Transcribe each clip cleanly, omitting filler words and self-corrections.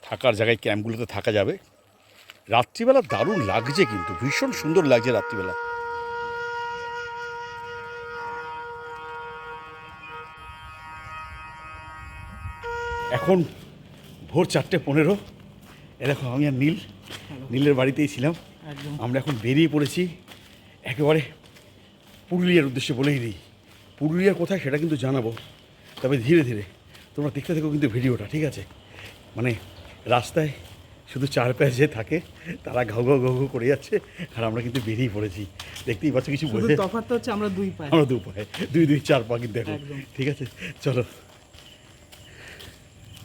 থাকার জায়গায় ক্যাম্পগুলোতে থাকা যাবে। রাত্রিবেলা দারুণ লাগছে, কিন্তু ভীষণ সুন্দর লাগছে রাত্রিবেলা। এখন ভোর 4:15। দেখো আমি আর নীলের বাড়িতেই ছিলাম। আমরা এখন বেরিয়ে পড়েছি একেবারে পুরুলিয়ার উদ্দেশ্যে। বলেই দিই পুরুলিয়া কোথায় সেটা কিন্তু জানাবো, তবে ধীরে ধীরে তোমরা দেখতে থাকো কিন্তু ভিডিওটা, ঠিক আছে? মানে রাস্তায় শুধু চার পায়ে যে থাকে তারা ঘাউ ঘাউ ঘাউ ঘাউ করে যাচ্ছে, আর আমরা কিন্তু বেরিয়ে পড়েছি। দেখতেই পাচ্ছ, কিছু বলতে তফাৎ হচ্ছে আমরা দুই পায়ে, আমরা দু পায়ে, দুই চার পা কিন্তু দেখো, ঠিক আছে? চলো।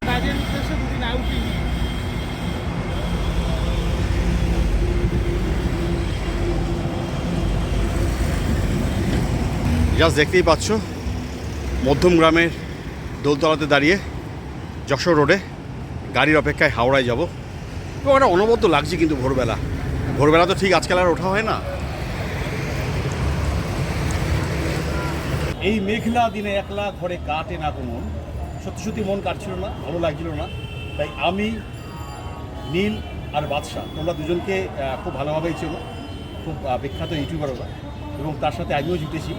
কাজের উদ্দেশ্যে দুদিন আউটিং। জাস্ট দেখতেই পাচ্ছ মধ্যম গ্রামের দোলতলাতে দাঁড়িয়ে যশোর রোডে গাড়ির অপেক্ষায় হাওড়ায় যাব। এবং একটা অনবদ্য লাগছে কিন্তু ভোরবেলা তো ঠিক আজকাল আর ওঠা হয় না। এই মেঘলা দিনে একলা ঘরে কাটে না কোনো মন। সত্যি মন কাটছিল না, ভালো লাগছিল না। তাই আমি, নীল আর বাদশা, তোমরা দুজনকে খুব ভালোভাবেই ছিল, খুব বিখ্যাত ইউটিউবার ওরা, এবং তার সাথে আমিও জুটেছি।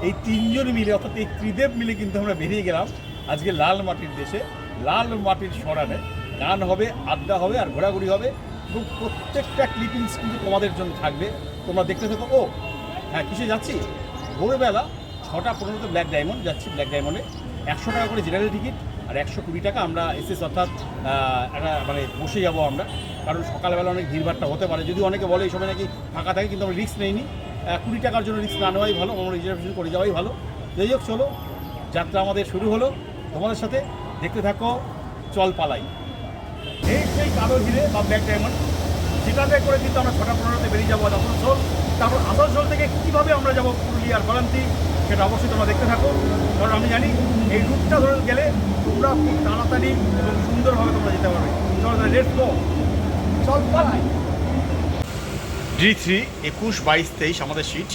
এই তিনজন মিলে, অর্থাৎ এই ত্রিদেব মিলে কিন্তু আমরা বেরিয়ে গেলাম আজকে লাল মাটির দেশে, লাল মাটির সরানে। গান হবে, আড্ডা হবে, আর ঘোরাঘুরি হবে, এবং প্রত্যেকটা ক্লিপিংস কিন্তু তোমাদের জন্য থাকবে। তোমরা দেখতে থাকো। ও হ্যাঁ, কিসে যাচ্ছি? ভোরবেলা 6:15 ব্ল্যাক ডায়মন্ড যাচ্ছি। ব্ল্যাক ডায়মন্ডে 100 টাকা করে জেনারেল টিকিট, আর 120 টাকা আমরা এসএস, অর্থাৎ একটা মানে বসে যাবো আমরা, কারণ সকালবেলা অনেক ভিড়ভাড়টা হতে পারে। যদি অনেকে বলে এই সময় নাকি ফাঁকা থাকে, কিন্তু আমরা রিস্ক নেইনি। 20 টাকার জন্য রিস্ক না নেওয়াই ভালো, আমরা রিজার্ভেশন করে যাওয়াই ভালো। যাই হোক, চলো, যাত্রা আমাদের শুরু হলো তোমাদের সাথে। দেখতে থাকো, চল পালাই। এই সেই কালো হিরে বা ব্ল্যাক ডায়মন্ড, যেটাতে করে কিন্তু আমরা 6:15 বেরিয়ে যাবো আসানসোল। তারপর আসানসোল থেকে কীভাবে আমরা যাবো পুরুলিয়ার বারান্তি, সেটা অবশ্যই তোমরা দেখতে থাকো। কারণ আমি জানি এই রুটটা ধরে গেলে তোমরা খুব তাড়াতাড়ি এবং সুন্দরভাবে তোমরা যেতে পারবে। লেটস গো, চল পালাই। D3 21, 22, 23 আমাদের সিট।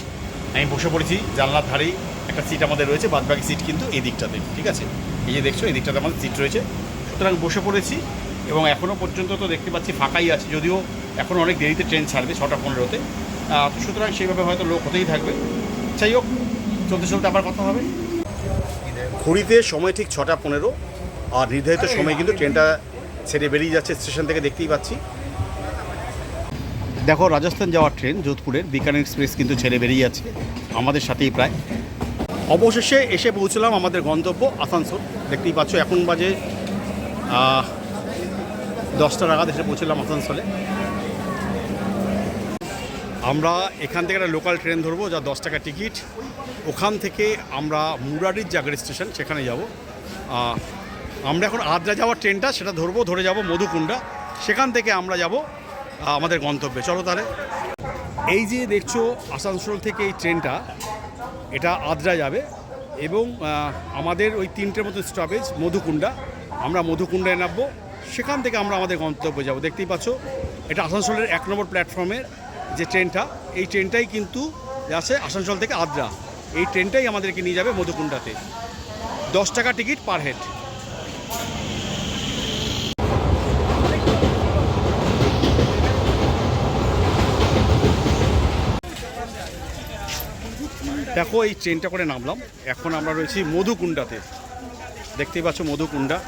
আমি বসে পড়েছি জানলার ধারেই, একটা সিট আমাদের রয়েছে, বাদবাকি সিট কিন্তু এই দিকটাতে, ঠিক আছে? এই যে দেখছো, এই দিকটাতে আমাদের সিট রয়েছে। সুতরাং বসে পড়েছি, এবং এখনও পর্যন্ত তো দেখতে পাচ্ছি ফাঁকাই আছে, যদিও এখন অনেক দেরিতে ট্রেন ছাড়বে 6:15-তে। তো সুতরাং সেইভাবে হয়তো লোক হতেই থাকবে। যাই হোক, চলতে আবার কথা হবে। ঘড়িতে সময় ঠিক 6:15, আর নির্ধারিত সময় কিন্তু ট্রেনটা ছেড়ে বেরিয়ে যাচ্ছে স্টেশন থেকে, দেখতেই পাচ্ছি। দেখো, রাজস্থান যাওয়ার ট্রেন যোধপুরের বিকানের এক্সপ্রেস কিন্তু ছেড়ে বেরিয়ে যাচ্ছে আমাদের সাথেই প্রায়। অবশেষে এসে পৌঁছলাম আমাদের গন্তব্য আসানসোল। দেখতেই পাচ্ছ এখন বাজে 10টা নাগাদ এসে পৌঁছলাম আসানসোলে। আমরা এখান থেকে একটা লোকাল ট্রেন ধরবো, যা 10 টাকা টিকিট। ওখান থেকে আমরা মুরারির জাগর স্টেশন, সেখানে যাব। আমরা এখন আদ্রা যাওয়ার ট্রেনটা সেটা ধরবো, ধরে যাব মধুকুণ্ডা, সেখান থেকে আমরা যাব আমাদের গন্তব্যে। চলো তাহলে। এই যে দেখছো আসানসোল থেকে এই ট্রেনটা, এটা আদ্রা যাবে, এবং আমাদের ওই 3টের মতো স্টপেজ মধুকুণ্ডা। আমরা মধুকুণ্ডায় নামবো, সেখান থেকে আমরা আমাদের গন্তব্যে যাব। দেখতেই পাচ্ছ এটা আসানসোলের 1 নম্বর প্ল্যাটফর্মের যে ট্রেনটা, এই ট্রেনটাই কিন্তু যাচ্ছে আসানসোল থেকে আদ্রা। এই ট্রেনটাই আমাদেরকে নিয়ে যাবে মধুকুণ্ডাতে। 10 টাকা টিকিট পার হেড। দেখো, এই ট্রেনটা করে নামলাম, এখন আমরা রয়েছি মধুকুণ্ডাতে। দেখতেই পাচ্ছ মধুকুণ্ডা,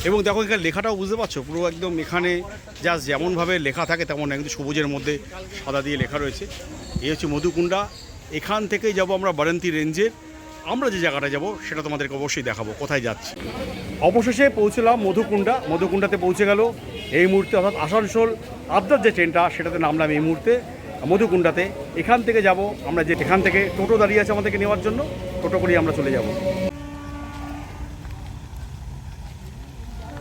এবং দেখো এখানে লেখাটাও বুঝতে পারছো, পুরো একদম এখানে জাস্ট যেমনভাবে লেখা থাকে তেমন একদম সবুজের মধ্যে সাদা দিয়ে লেখা রয়েছে। এই হচ্ছে মধুকুণ্ডা। এখান থেকেই যাব আমরা বারান্তি রেঞ্জের। আমরা যে জায়গাটা যাব সেটা তোমাদেরকে অবশ্যই দেখাবো কোথায় যাচ্ছি। অবশেষে পৌঁছলাম মধুকুণ্ডাতে পৌঁছে গেল এই মুহূর্তে, অর্থাৎ আসানসোল আদ্রার যে ট্রেনটা সেটাতে নামলাম এই মুহূর্তে মধুকুণ্ডাতে। এখান থেকে যাব আমরা, যে এখান থেকে টোটো দাঁড়িয়ে আছে আমাদেরকে নেওয়ার জন্য, টোটো করেই আমরা চলে যাব।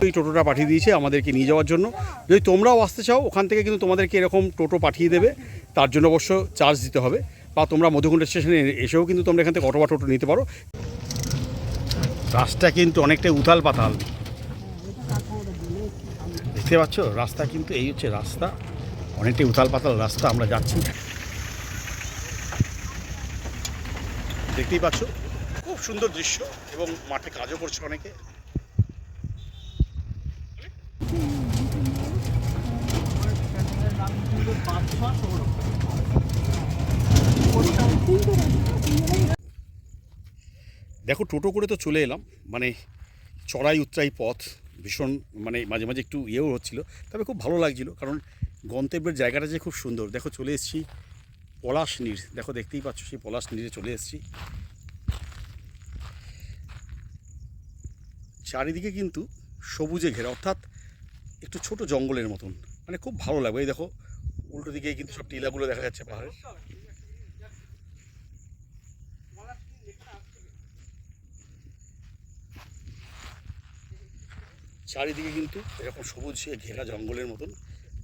এই টোটোটা পাঠিয়ে দিয়েছে আমাদেরকে নিয়ে যাওয়ার জন্য। যদি তোমরাও আসতে চাও, ওখান থেকে কিন্তু তোমাদেরকে এরকম টোটো পাঠিয়ে দেবে, তার জন্য অবশ্য চার্জ দিতে হবে। বা তোমরা মধুকুণ্ডা স্টেশনে এসেও কিন্তু তোমরা এখান থেকে অটো বা টোটো নিতে পারো। রাস্তা কিন্তু অনেকটাই উথাল পাতাল, দেখতে পাচ্ছ রাস্তা কিন্তু এই হচ্ছে রাস্তা, অনেকটাই উথাল পাতাল রাস্তা আমরা যাচ্ছি। দেখতেই পাচ্ছ খুব সুন্দর দৃশ্য এবং মাঠে কাজও করছে অনেকে। দেখো টোটো করে তো চলে এলাম, মানে চড়াই উতরাই পথ, ভীষণ মানে মাঝে মাঝে একটু ইয়েও হচ্ছিল, তবে খুব ভালো লাগছিল কারণ গন্তব্যের জায়গাটা যে খুব সুন্দর। দেখো চলে এসেছি পলাশ নীড়, দেখো দেখতেই পাচ্ছ সেই পলাশ নীড়ে চলে এসেছি। চারিদিকে কিন্তু সবুজে ঘেরা, অর্থাৎ একটু ছোট জঙ্গলের মতন, মানে খুব ভালো লাগবে। এই দেখো উল্টো দিকে কিন্তু সব টিলাগুলো দেখা যাচ্ছে পাহাড়ের। চারিদিকে কিন্তু এরকম সবুজ ঘেরা জঙ্গলের মতন,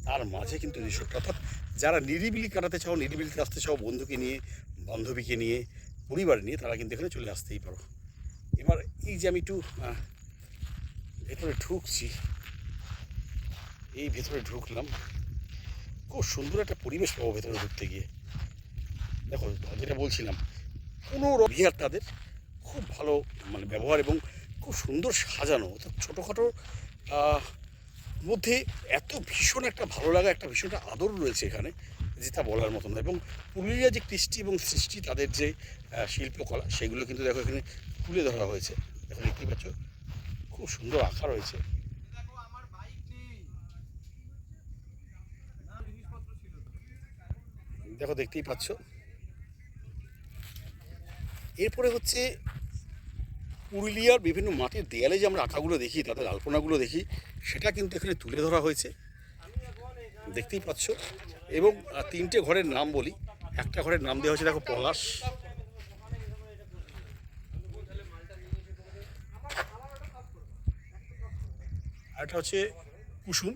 তার মাঝে কিন্তু রিসোর্ট। অর্থাৎ যারা নিরিবিলি কাটাতে চাও, নিরিবিলিতে আসতে চাও, বন্ধুকে নিয়ে, বান্ধবীকে নিয়ে, পরিবার নিয়ে, তারা কিন্তু এখানে চলে আসতেই পারো। এবার এই যে আমি একটু ভেতরে ঢুকছি, এই ভেতরে ঢুকলাম, খুব সুন্দর একটা পরিবেশ পাবো ভেতরে ঢুকতে গিয়ে। দেখো যেটা বলছিলাম, কোনো বিহার তাদের খুব ভালো মানে ব্যবহার এবং খুব সুন্দর সাজানো, অর্থাৎ ছোটোখাটো মধ্যে এত ভীষণ একটা ভালো লাগা, একটা ভীষণ একটা আদর রয়েছে এখানে, যেটা বলার মতো না। এবং পুরুলিয়া যে কৃষ্টি এবং সৃষ্টি, তাদের যে শিল্পকলা, সেগুলো কিন্তু দেখো এখানে তুলে ধরা হয়েছে। দেখো দেখতেই পাচ্ছ খুব সুন্দর আঁকা রয়েছে। দেখো দেখতেই পাচ্ছ। এরপরে হচ্ছে পুরুলিয়ার বিভিন্ন মাটির দেয়ালে যে আমরা আঁকাগুলো দেখি, তাদের আলপনাগুলো দেখি, সেটা কিন্তু এখানে তুলে ধরা হয়েছে, দেখতেই পাচ্ছ। এবং তিনটে ঘরের নাম বলি, একটা ঘরের নাম দেওয়া হয়েছে দেখো পলাশ, আরেকটা হচ্ছে কুসুম,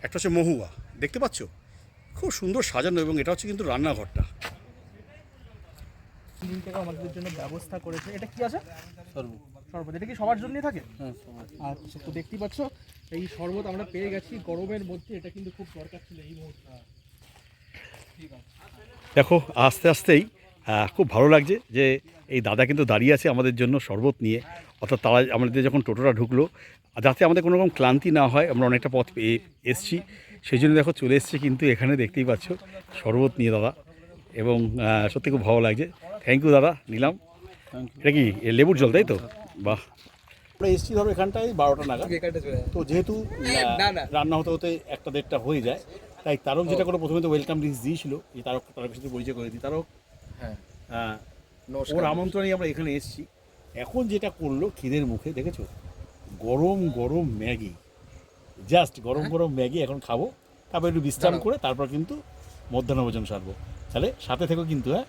একটা হচ্ছে মহুয়া। দেখতে পাচ্ছ খুব সুন্দর সাজানো, এবং এটা হচ্ছে কিন্তু রান্নাঘরটা। তিন টাকা আমাদের জন্য ব্যবস্থা করেছে। এটা কি আছে? শরবত। এটা কি সবার জন্যই থাকে? আচ্ছা, তো দেখতেই পাচ্ছ এই শরবত আমরা পেয়ে গেছি গরমের মধ্যে, এটা কিন্তু খুব দরকার ছিল এই মুহূর্তে। ঠিক আছে, দেখো আস্তে আস্তেই খুব ভালো লাগছে যে এই দাদা কিন্তু দাঁড়িয়ে আছে আমাদের জন্য শরবত নিয়ে। অর্থাৎ তারা আমাদের যখন টোটোটা ঢুকলো, যাতে আমাদের কোনো রকম ক্লান্তি না হয়, আমরা অনেকটা পথ পেয়ে এসছি, সেই জন্য দেখো চলে এসছি কিন্তু এখানে, দেখতেই পাচ্ছ শরবত নিয়ে দাদা, এবং সত্যি খুব ভালো লাগছে। থ্যাংক ইউ দাদা, নিলাম। এটা কি লেবুর জল, তাই তো? বাহ। আমরা এসছি ধরো এখানটায় 12টা নাগাদ, তো যেহেতু রান্না হতে হতে 1টা-1.5টা হয়ে যায়, তাই তারক যেটা করে প্রথমে তো ওয়েলকাম ড্রিঙ্কস দিয়েছিল, এই তারকের সাথে পরিচয় করে দিই। তারক, হ্যাঁ, ওর আমন্ত্রণে আমরা এখানে এসেছি। এখন যেটা করলো খিদের মুখে, দেখেছো গরম গরম ম্যাগি, জাস্ট গরম গরম ম্যাগি এখন খাবো, তারপর একটু বিশ্রাম করে তারপর কিন্তু মধ্যাহ্ন ভোজন সারবো। তাহলে সাথে থেকো কিন্তু। হ্যাঁ,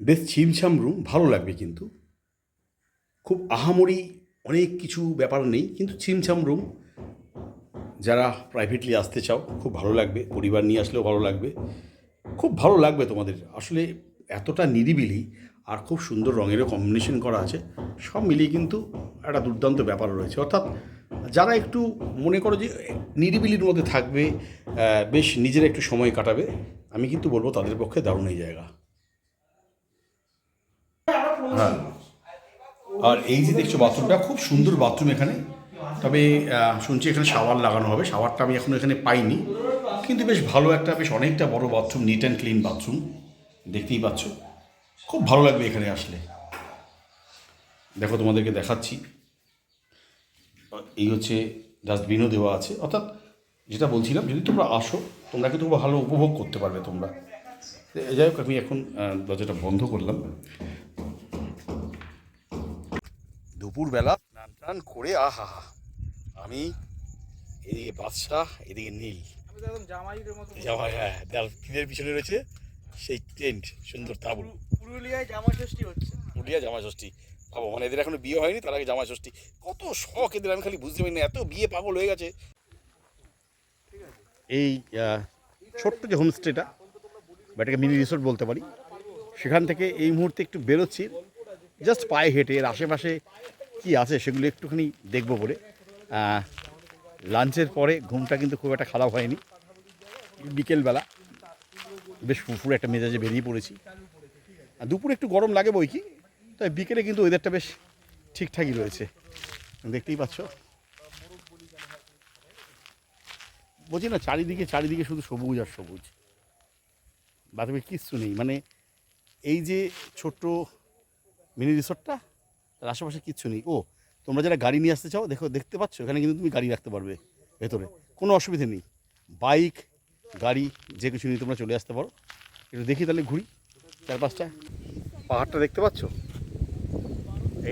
বেশ ছিমছাম রুম, ভালো লাগবে কিন্তু, খুব আহামরি অনেক কিছু ব্যাপার নেই, কিন্তু ছিমছাম রুম। যারা প্রাইভেটলি আসতে চাও খুব ভালো লাগবে, পরিবার নিয়ে আসলেও ভালো লাগবে, খুব ভালো লাগবে তোমাদের। আসলে এতটা নিরিবিলি আর খুব সুন্দর রঙেরও কম্বিনেশন করা আছে, সব মিলিয়ে কিন্তু একটা দুর্দান্ত ব্যাপার রয়েছে। অর্থাৎ যারা একটু মনে করো যে নিরিবিলির মধ্যে থাকবে, বেশ নিজেরা একটু সময় কাটাবে, আমি কিন্তু বলবো তাদের পক্ষে দারুণ এই জায়গা। হ্যাঁ, আর এই যে দেখছো বাথরুমটা, খুব সুন্দর বাথরুম এখানে। তবে শুনছি এখানে শাওয়ার লাগানো হবে, শাওয়ারটা আমি এখনও এখানে পাইনি, কিন্তু বেশ ভালো একটা, বেশ অনেকটা বড় bathroom, neat and clean bathroom, দেখতেই পাচ্ছ। খুব ভালো লাগবে এখানে আসলে। দেখো তোমাদেরকে দেখাচ্ছি, এই হচ্ছে ডাস্টবিনও দেওয়া আছে। অর্থাৎ যেটা বলছিলাম, যদি তোমরা আসো তোমরা কিন্তু ভালো উপভোগ করতে পারবে তোমরা। যাই হোক, আমি এখন দরজাটা বন্ধ করলাম। দুপুরবেলা স্নান টান করে আহা, আমি এদিকে বাদশাহ, এদিকে নীল, জামাই, হ্যাঁ, তীরের পিছনে রয়েছে সেই টেন্ট, সুন্দর তাঁবু। পুরুলিয়ায় জামা ষষ্ঠী হচ্ছে। পুরুলিয়া জামাই ষষ্ঠী ভাবো, মানে এদের এখনো বিয়ে হয়নি, তার আগে জামাই ষষ্ঠী, কত শখ এদের, আমি খালি বুঝতে পারি না, এত বিয়ে পাগল হয়ে গেছে। এই ছোট্ট যে হোমস্টেটা, বা এটাকে মিনি রিসোর্ট বলতে পারি, সেখান থেকে এই মুহূর্তে একটু বেরোচ্ছি, জাস্ট পায়ে হেঁটে এর আশেপাশে কী আছে সেগুলো একটুখানি দেখবো বলে। লাঞ্চের পরে ঘুমটা কিন্তু খুব একটা খারাপ হয়নি। বিকেলবেলা বেশ ফুরফুরে একটা মেজাজে বেরিয়ে পড়েছি। আর দুপুরে একটু গরম লাগে বই কি, তাই বিকেলে কিন্তু ওয়েদারটা বেশ ঠিকঠাকই রয়েছে, দেখতেই পাচ্ছ। বলছি না, চারিদিকে শুধু সবুজ আর সবুজ, বাদে কিচ্ছু নেই। মানে এই যে ছোট্ট মিনি রিসর্টটা, তার আশেপাশে কিচ্ছু নেই। ও, তোমরা যারা গাড়ি নিয়ে আসতে চাও, দেখতে পাচ্ছ এখানে কিন্তু তুমি গাড়ি রাখতে পারবে ভেতরে, কোনো অসুবিধে নেই। বাইক, গাড়ি যে কিছু নিয়ে তোমরা চলে আসতে পারো। একটু দেখি তাহলে, ঘুরি চারপাশটা। পাহাড়টা দেখতে পাচ্ছ,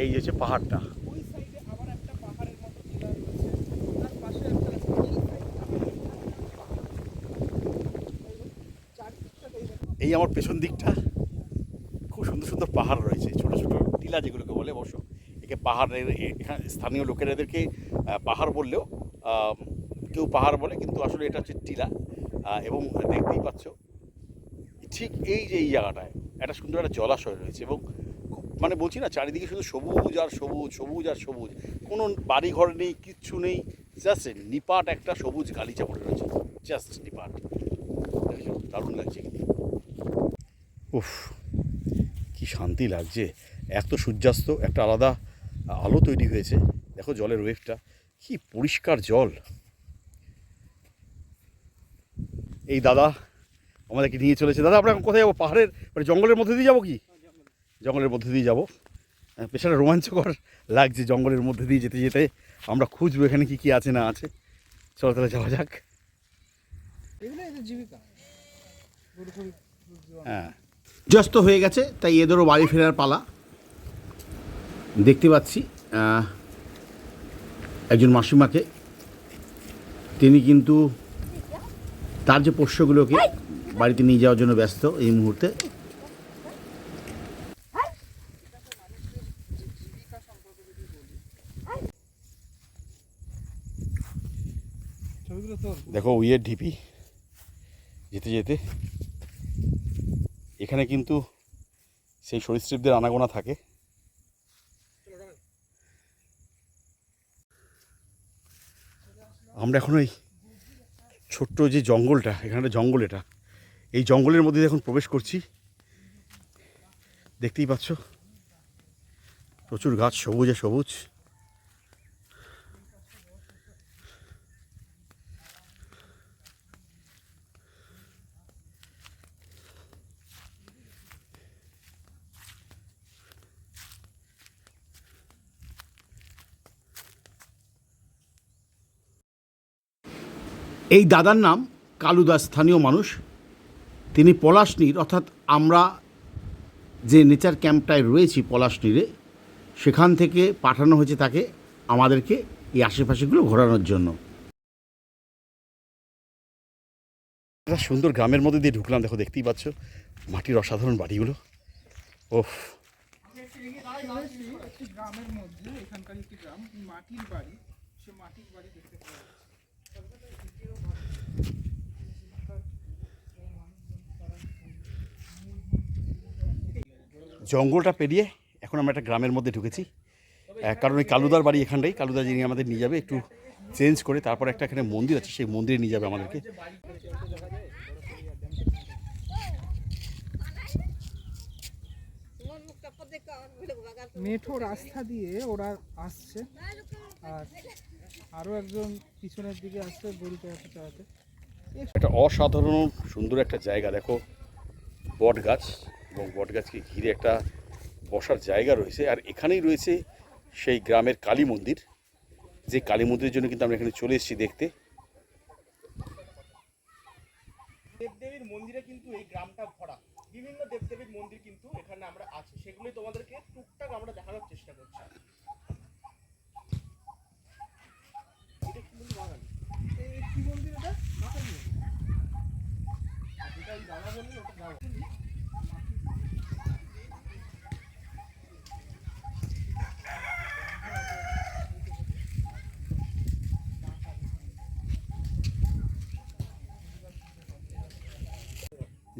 এই যে পাহাড়টা। ওই সাইডে আবার একটা পাহাড়ের মতো টিলা রয়েছে, তার পাশে একটা আছে, চারদিকটা এই আমার পেছন দিকটা খুব সুন্দর সুন্দর পাহাড় রয়েছে, ছোট ছোট টিলা যেগুলোকে বলে। অবশ্য একে পাহাড়ের, এখানে স্থানীয় লোকেরা এদেরকে পাহাড় বললেও কেউ পাহাড় বলে, কিন্তু আসলে এটা হচ্ছে টিলা। এবং দেখতেই পাচ্ছ ঠিক এই যে এই জায়গাটায় একটা সুন্দর একটা জলাশয় রয়েছে, এবং মানে বলছি না, চারিদিকে শুধু সবুজ আর সবুজ, সবুজ আর সবুজ। কোনো বাড়িঘর নেই, কিচ্ছু নেই, জাস্ট নিপাট একটা সবুজ গালিচা পড়ে রয়েছে, জাস্ট নিপাট। দেখেছো, দারুণ লাগছে কিন্তু। উফ, কি শান্তি লাগছে। এত সূর্যাস্ত, একটা আলাদা আলো তৈরি হয়েছে। দেখো জলের ওয়েভটা, কি পরিষ্কার জল। এই দাদা আমাদেরকে নিয়ে চলেছে। দাদা, আমরা এখন কোথায় যাবো? পাহাড়ের মানে জঙ্গলের মধ্যে দিয়ে যাবো কি? জঙ্গলের মধ্যে দিয়ে যাবো। পেছনে রোমাঞ্চকর লাগছে, জঙ্গলের মধ্যে দিয়ে যেতে যেতে আমরা খুঁজবো এখানে কি কি আছে না আছে। চলো তাহলে যাওয়া যাক। হ্যাঁ, সূর্যাস্ত হয়ে গেছে, তাই এদেরও বাড়ি ফেরার পালা। দেখতে পাচ্ছি একজন মাসিমাকে, তিনি কিন্তু তার যে পোষ্যগুলোকে বাড়িতে নিয়ে যাওয়ার জন্য ব্যস্ত এই মুহূর্তে। দেখো উইয়ের ঢিপি যেতে যেতে, এখানে কিন্তু সেই সরীসৃপদের আনাগোনা থাকে। আমরা এখন ওই ছোট্ট যে জঙ্গলটা, এখানে জঙ্গল, এটা এই জঙ্গলের মধ্যে এখন প্রবেশ করছি। দেখতেই পাচ্ছ প্রচুর গাছ, সবুজে সবুজ। এই দাদার নাম কালুদাস, স্থানীয় মানুষ। তিনি পলাশনীর, অর্থাৎ আমরা যে নেচার ক্যাম্পটায় রয়েছি পলাশনীরে, সেখান থেকে পাঠানো হয়েছে তাকে আমাদেরকে এই আশেপাশেগুলো ঘোরানোর জন্য। একটা সুন্দর গ্রামের মধ্যে দিয়ে ঢুকলাম। দেখো, দেখতেই পাচ্ছ মাটির অসাধারণ বাড়িগুলো। ওফ, গ্রামের মধ্যে, এখানকার একটি গ্রাম, মাটির বাড়ি, সে মাটির বাড়ি দেখতে পাওয়া যাচ্ছে। জঙ্গলটা পেরিয়ে এখন আমরা একটা গ্রামের মধ্যে ঢুকেছি, কারণ ওই কালুদার বাড়ি এখানটাই। কালুদা যিনি আমাদের নিয়ে যাবে একটু চেঞ্জ করে, তারপর একটা এখানে মন্দির আছে, সেই মন্দিরে নিয়ে যাবে আমাদেরকে। মেঠো রাস্তা দিয়ে ওরা আসছে, আর আরও একজন পিছনের দিকে আসছে গরু চড়াতে চড়াতে। একটা অসাধারণ সুন্দর একটা জায়গা। দেখো বট গাছ, এবং বট গাছকে ঘিরে একটা বসার জায়গা রয়েছে। আর এখানেই রয়েছে সেই গ্রামের কালী মন্দির, যে কালী মন্দিরের জন্য কিন্তু আমরা এখানে চলে এসেছি দেখতে। দেবদেবীর মন্দিরে কিন্তু এই গ্রামটা ভরা, বিভিন্ন দেবদেবীর মন্দির কিন্তু এখানে আমরা আছে, সেগুলোই তোমাদেরকে টুকটাক আমরা দেখানোর চেষ্টা করছি। এটা কি মন্দির? বাঙালি এই কি মন্দির? এটা বাঙালি মন্দির, যেটা আমি বাবা বলি ওটা বাঙালি।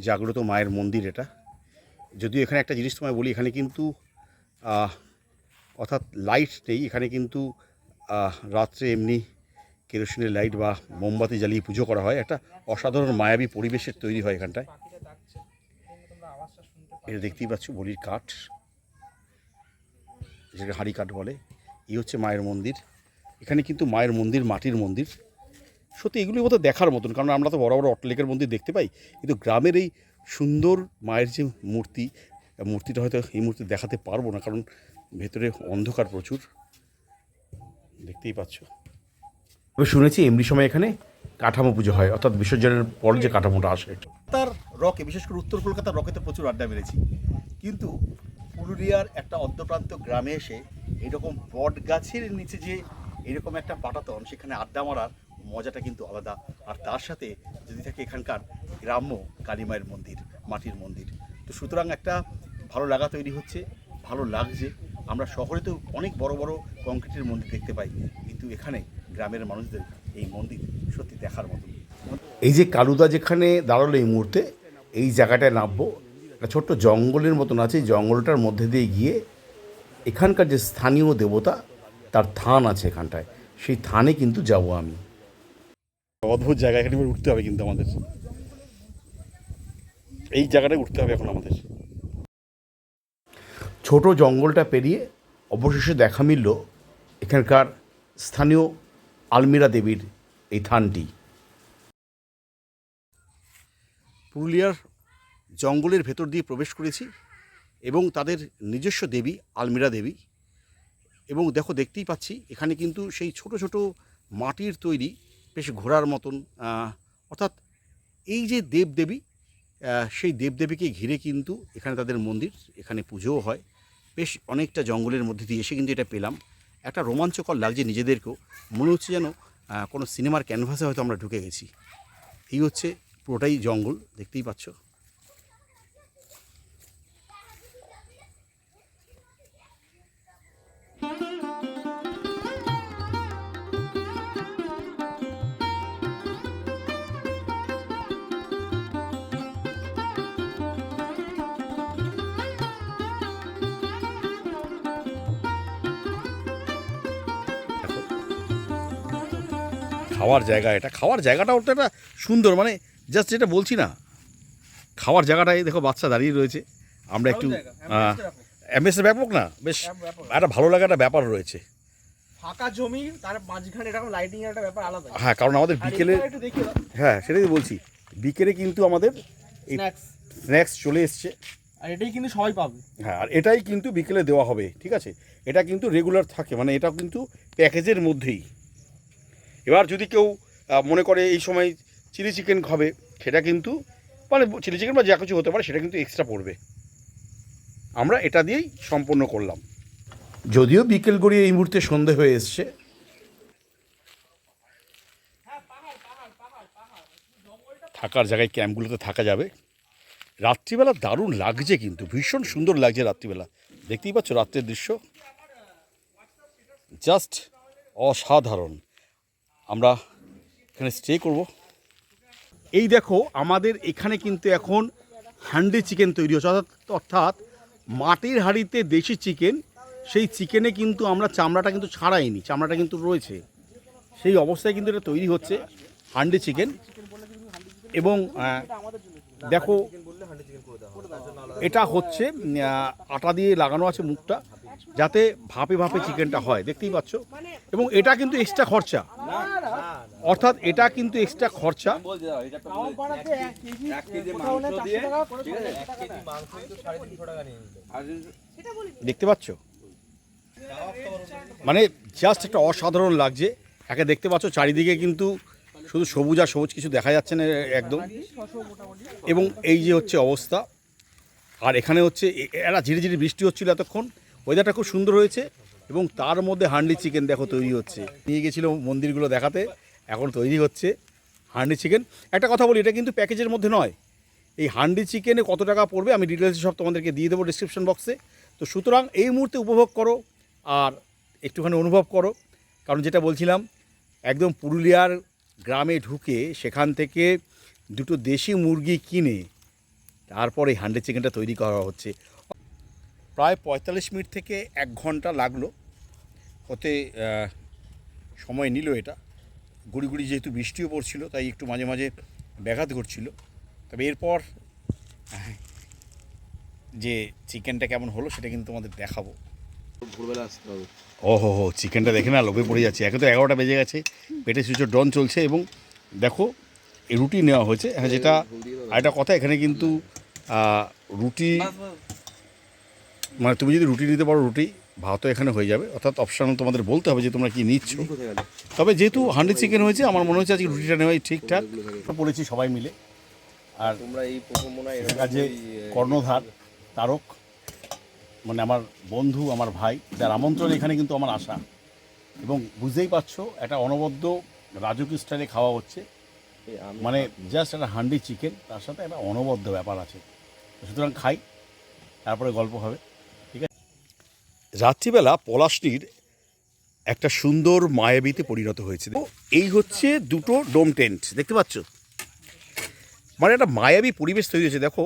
জাগ্রত মায়ের মন্দির এটা। যদিও এখানে একটা জিনিস তোমায় বলি, এখানে কিন্তু অর্থাৎ লাইট নেই এখানে, কিন্তু রাত্রে এমনি কেরোসিনের লাইট বা মোমবাতি জ্বালিয়ে পুজো করা হয়। একটা অসাধারণ মায়াবী পরিবেশের তৈরি হয় এখানটায়। এটা দেখতেই পাচ্ছ বলির কাঠ, যেটাকে হাঁড়ি কাঠ বলে। এই হচ্ছে মায়ের মন্দির। এখানে কিন্তু মায়ের মন্দির মাটির মন্দির। সত্যি এগুলি বোধহয় দেখার মতন, কারণ আমরা তো বড় বড় অট্টালিকার মন্দির দেখতে পাই, কিন্তু গ্রামের এই সুন্দর মায়ের যে মূর্তিটা হয়তো এই মুহূর্তে দেখাতে পারবো না, কারণ ভেতরে অন্ধকার প্রচুর, দেখতেই পাচ্ছ। তবে শুনেছি এমনি সময় এখানে কাঠামো পুজো হয়, অর্থাৎ বিসর্জনের পর যে কাঠামোটা আসে। তার রকে, বিশেষ করে উত্তর কলকাতার রকেতে প্রচুর আড্ডা মেরেছি, কিন্তু পুরুলিয়ার একটা অর্ধপ্রান্ত গ্রামে এসে এরকম বট গাছের নিচে যে এরকম একটা পাটাতন, সেখানে আড্ডা মারার মজাটা কিন্তু আলাদা। আর তার সাথে যদি থাকে এখানকার গ্রাম্য কালীমায়ের মন্দির, মাটির মন্দির, তো সুতরাং একটা ভালো লাগা তৈরি হচ্ছে, ভালো লাগছে। আমরা শহরে তো অনেক বড় বড় কংক্রিটের মন্দির দেখতে পাই, কিন্তু এখানে গ্রামের মানুষদের এই মন্দির সত্যি দেখার মতো। এই যে কালুদা যেখানে দাঁড়ালো এই মুহূর্তে, এই জায়গাটায় নামবো। একটা ছোট্ট জঙ্গলের মতন আছে, জঙ্গলটার মধ্যে দিয়ে গিয়ে এখানকার যে স্থানীয় দেবতা তার থান আছে এখানটায়, সেই থানে কিন্তু যাবো আমি। অদ্ভুত জায়গা, এখানে উঠতে হবে কিন্তু আমাদের, এই জায়গাটায় উঠতে হবে এখন আমাদের। ছোট জঙ্গলটা পেরিয়ে অবশেষে দেখা মিলল এখানকার স্থানীয় আলমিরা দেবীর এই থানটি। পুরুলিয়ার জঙ্গলের ভেতর দিয়ে প্রবেশ করেছি এবং তাদের নিজস্ব দেবী আলমিরা দেবী, এবং দেখতেই পাচ্ছি এখানে কিন্তু সেই ছোট ছোট মাটির তৈরি বেশ ঘোড়ার মতন, অর্থাৎ এই যে দেবদেবী, সেই দেবদেবীকে ঘিরে কিন্তু এখানে তাদের মন্দির, এখানে পুজোও হয়। বেশ অনেকটা জঙ্গলের মধ্যে দিয়ে এসে কিন্তু এটা পেলাম। একটা রোমাঞ্চকর লাগছে নিজেদেরকেও, মনে হচ্ছে যেন কোনো সিনেমার ক্যানভাসে হয়তো আমরা ঢুকে গেছি। এই হচ্ছে পুরোটাই জঙ্গল, দেখতেই পাচ্ছ। খাওয়ার জায়গা, এটা খাওয়ার জায়গাটাও তো একটা সুন্দর, মানে জাস্ট যেটা বলছি না, খাওয়ার জায়গাটাই দেখো, বাচ্চা দাঁড়িয়ে রয়েছে। আমরা একটু অ্যাম্বিয়েন্সের ব্যাপক না, বেশ একটা ভালো লাগা একটা ব্যাপার রয়েছে। ফাঁকা জমি, তার মাঝখানে এরকম লাইটিং এর একটা ব্যাপার আলাদা। হ্যাঁ, কারণ আমাদের বিকেলে, হ্যাঁ সেটাই বলছি, বিকেলে কিন্তু আমাদের এই স্ন্যাক্স চলে এসছে, আর এটাই কিন্তু সবাই পাবে। হ্যাঁ, আর এটাই কিন্তু বিকেলে দেওয়া হবে, ঠিক আছে। এটা কিন্তু রেগুলার থাকে, মানে এটা কিন্তু প্যাকেজের মধ্যেই। এবার যদি কেউ মনে করে এই সময় চিলি চিকেন খাবে, সেটা কিন্তু মানে চিলি চিকেন বা যা কিছু হতে পারে, সেটা কিন্তু এক্সট্রা পড়বে। আমরা এটা দিয়েই সম্পন্ন করলাম, যদিও বিকেল গড়িয়ে এই মুহূর্তে সন্ধে হয়ে এসছে। থাকার জায়গায় ক্যাম্পগুলোতে থাকা যাবে। রাত্রিবেলা দারুণ লাগছে, কিন্তু ভীষণ সুন্দর লাগছে রাত্রিবেলা। দেখতেই পাচ্ছ রাত্রের দৃশ্য, জাস্ট অসাধারণ। আমরা এখানে স্টে করব। এই দেখো, আমাদের এখানে কিন্তু এখন হ্যান্ডি চিকেন তৈরি হচ্ছে, অর্থাৎ মাটির হাঁড়িতে দেশি চিকেন। সেই চিকেনে কিন্তু আমরা চামড়াটা কিন্তু ছাড়াইনি, চামড়াটা কিন্তু রয়েছে, সেই অবস্থায় কিন্তু এটা তৈরি হচ্ছে হান্ডি চিকেন। এবং দেখো, এটা হচ্ছে আটা দিয়ে লাগানো আছে মুখটা, যাতে ভাপে ভাপে চিকেনটা হয়, দেখতেই পাচ্ছ। এবং এটা কিন্তু এক্সট্রা খরচা, অর্থাৎ এটা কিন্তু এক্সট্রা খরচা। দেখতে পাচ্ছ, মানে জাস্ট একটা অসাধারণ লাগছে। একে দেখতে পাচ্ছ চারিদিকে কিন্তু শুধু সবুজ আর সবুজ, কিছু দেখা যাচ্ছে না একদম। এবং এই যে হচ্ছে অবস্থা, আর এখানে হচ্ছে একটা ঝিরিঝিরি বৃষ্টি হচ্ছিল এতক্ষণ, ওয়েদারটা খুব সুন্দর হয়েছে। এবং তার মধ্যে হান্ডি চিকেন দেখো তৈরি হচ্ছে। নিয়ে গেছিলো মন্দিরগুলো দেখাতে, এখন তৈরি হচ্ছে হান্ডি চিকেন। একটা কথা বলি, এটা কিন্তু প্যাকেজের মধ্যে নয়। এই হান্ডি চিকেনে কত টাকা পড়বে আমি ডিটেলস সব তোমাদেরকে দিয়ে দেবো ডিসক্রিপশন বক্সে। তো সুতরাং এই মুহূর্তে উপভোগ করো আর একটুখানি অনুভব করো, কারণ যেটা বলছিলাম, একদম পুরুলিয়ার গ্রামে ঢুকে সেখান থেকে দুটো দেশি মুরগি কিনে তারপরে হান্ডি চিকেনটা তৈরি করা হচ্ছে। প্রায় 45 মিনিট থেকে 1 ঘন্টা লাগলো হতে, সময় নিল এটা। গুড়ি গুড়ি যেহেতু বৃষ্টিও পড়ছিল তাই একটু মাঝে মাঝে ব্যাঘাত ঘটছিল। তবে এরপর যে চিকেনটা কেমন হলো সেটা কিন্তু তোমাদের দেখাবো। ভোরবেলা আসতে হবে। ওহো হো, চিকেনটা দেখে না লোভে পড়ে যাচ্ছে। একে তো 11টা বেজে গেছে, পেটে সুচোর ডন চলছে। এবং দেখো এই রুটি নেওয়া হয়েছে, হ্যাঁ যেটা আরেকটা কথা, এখানে কিন্তু রুটি মানে তুমি যদি রুটি নিতে পারো রুটি ভাতও এখানে হয়ে যাবে, অর্থাৎ অপশান তোমাদের বলতে হবে যে তোমরা কি নিচ্ছ। তবে যেহেতু হান্ডি চিকেন হয়েছে আমার মনে হচ্ছে আজকে রুটিটা নেওয়াই ঠিকঠাক পড়েছি সবাই মিলে। আর তোমরা এই প্রথম মনে হয় এখানকার যে কর্ণধার তারক, মানে আমার বন্ধু আমার ভাই, যার আমন্ত্রণ এখানে কিন্তু আমার আশা। এবং বুঝতেই পারছো একটা অনবদ্য রাজকীয় স্টাইলে খাওয়া হচ্ছে, মানে জাস্ট একটা হান্ডি চিকেন, তার সাথে একটা অনবদ্য ব্যাপার আছে। সুতরাং খাই, তারপরে গল্প হবে, ঠিক আছে। রাত্রিবেলা পলাশনির একটা সুন্দর মায়াবীতে পরিণত হয়েছে। এই হচ্ছে দুটো ডোম টেন্ট দেখতে পাচ্ছ, মানে একটা মায়াবী পরিবেশ তৈরি হয়েছে। দেখো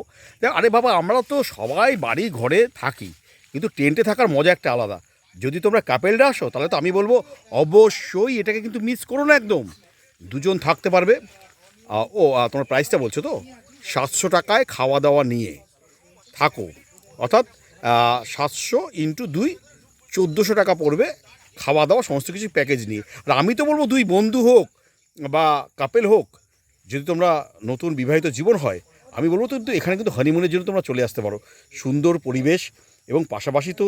আরে বাবা, আমরা তো সবাই বাড়ি ঘরে থাকি, কিন্তু টেন্টে থাকার মজা একটা আলাদা। যদি তোমরা কাপেলরা আসো তাহলে তো আমি বলবো অবশ্যই এটাকে কিন্তু মিস করো না একদম। দুজন থাকতে পারবে। তোমার প্রাইসটা বলছো তো 700 টাকায় খাওয়া দাওয়া নিয়ে থাকো, অর্থাৎ 700 ইন্টু 2 1400 টাকা পড়বে খাওয়া দাওয়া সমস্ত কিছু প্যাকেজ নিয়ে। আর আমি তো বলবো দুই বন্ধু হোক বা কাপেল হোক, যদি তোমরা নতুন বিবাহিত জীবন হয়, আমি বলবো তো এখানে কিন্তু হানিমুনের জন্য তোমরা চলে আসতে পারো। সুন্দর পরিবেশ এবং পাশাপাশি তো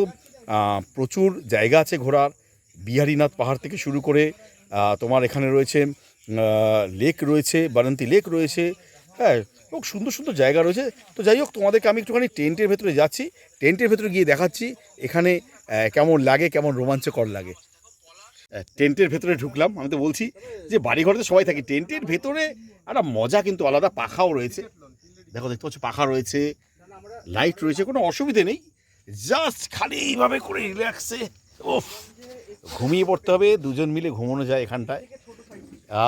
প্রচুর জায়গা আছে ঘোরার। বিহারীনাথ পাহাড় থেকে শুরু করে তোমার এখানে রয়েছে লেক রয়েছে, বারান্তি লেক রয়েছে, হ্যাঁ, খুব সুন্দর সুন্দর জায়গা রয়েছে। তো যাই হোক, তোমাদেরকে আমি একটুখানি টেন্টের ভেতরে যাচ্ছি, টেন্টের ভেতরে গিয়ে দেখাচ্ছি এখানে কেমন লাগে, কেমন রোমাঞ্চকর লাগে। টেন্টের ভেতরে ঢুকলাম। আমি তো বলছি যে বাড়ি ঘরে তো সবাই থাকি, টেন্টের ভেতরে একটা মজা কিন্তু আলাদা। পাখাও রয়েছে, দেখো দেখতে পাচ্ছ, পাখা রয়েছে, লাইট রয়েছে, কোনো অসুবিধে নেই। জাস্ট খালি এইভাবে করে রিল্যাক্সে ওফ ঘুমিয়ে পড়তে হবে। দুজন মিলে ঘুমানো যায় এখানটায়।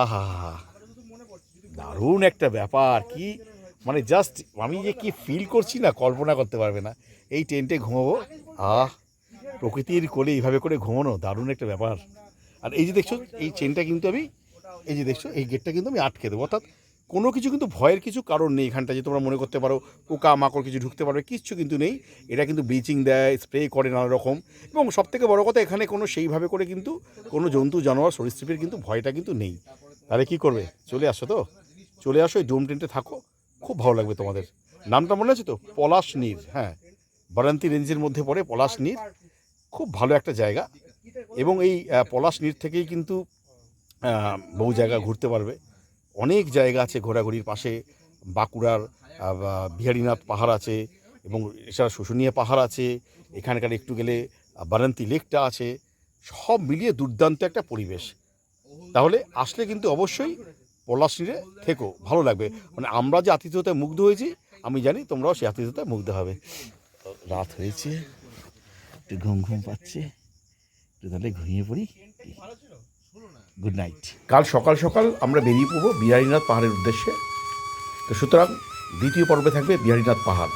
আহা, দারুণ একটা ব্যাপার। কি মানে জাস্ট আমি যে কি ফিল করছি না, কল্পনা করতে পারবে না। এই টেন্টে ঘুমাবো, প্রকৃতির কোলে এইভাবে করে ঘুমানো দারুণ একটা ব্যাপার। আর এই যে দেখছো এই চেনটা কিন্তু আমি, এই যে দেখছো এই গেটটা কিন্তু আমি আটকে দেবো, অর্থাৎ কোনো কিছু কিন্তু ভয়ের কিছু কারণ নেই এখানটা যে তোমরা মনে করতে পারো পোকা মাকড় কিছু ঢুকতে পারবে, কিচ্ছু কিন্তু নেই। এটা কিন্তু ব্লিচিং দেয়, স্প্রে করে নানা রকম। এবং সবথেকে বড় কথা, এখানে কোনো সেইভাবে করে কিন্তু কোনো জন্তু জানোয়ার সরীসৃপের কিন্তু ভয়টা কিন্তু নেই। তাহলে কী করবে, চলে আসো তো, চলে আসো, এই ডোম টেন্টে থাকো, খুব ভালো লাগবে তোমাদের। নামটা মনে আছে তো, পলাশনির, হ্যাঁ, বারান্তি রেঞ্জের মধ্যে পড়ে পলাশনির, খুব ভালো একটা জায়গা। এবং এই পলাশনির থেকেই কিন্তু বহু জায়গা ঘুরতে পারবে। অনেক জায়গা আছে ঘোরাঘুরির পাশে। বাঁকুড়ার বিহারীনাথ পাহাড় আছে, এবং এছাড়া শুশুনিয়া পাহাড় আছে, এখানকার একটু গেলে বারান্তি লেকটা আছে। সব মিলিয়ে দুর্দান্ত একটা পরিবেশ। তাহলে আসলে কিন্তু অবশ্যই পলাশনিরে থেকো, ভালো লাগবে। মানে আমরা যে আতিথ্যতায় মুগ্ধ হয়েছি, আমি জানি তোমরাও সেই আতিথ্যতায় মুগ্ধ হবে। রাত হয়েছে, একটু ঘুম ঘুম পাচ্ছে, একটু তাহলে ঘুমিয়ে পড়ি। Good night. কাল সকাল সকাল আমরা বেরিয়ে পড়বো বিহারীনাথ পাহাড়ের উদ্দেশ্যে। তো সুতরাং দ্বিতীয় পর্বে থাকবে বিহারীনাথ পাহাড়।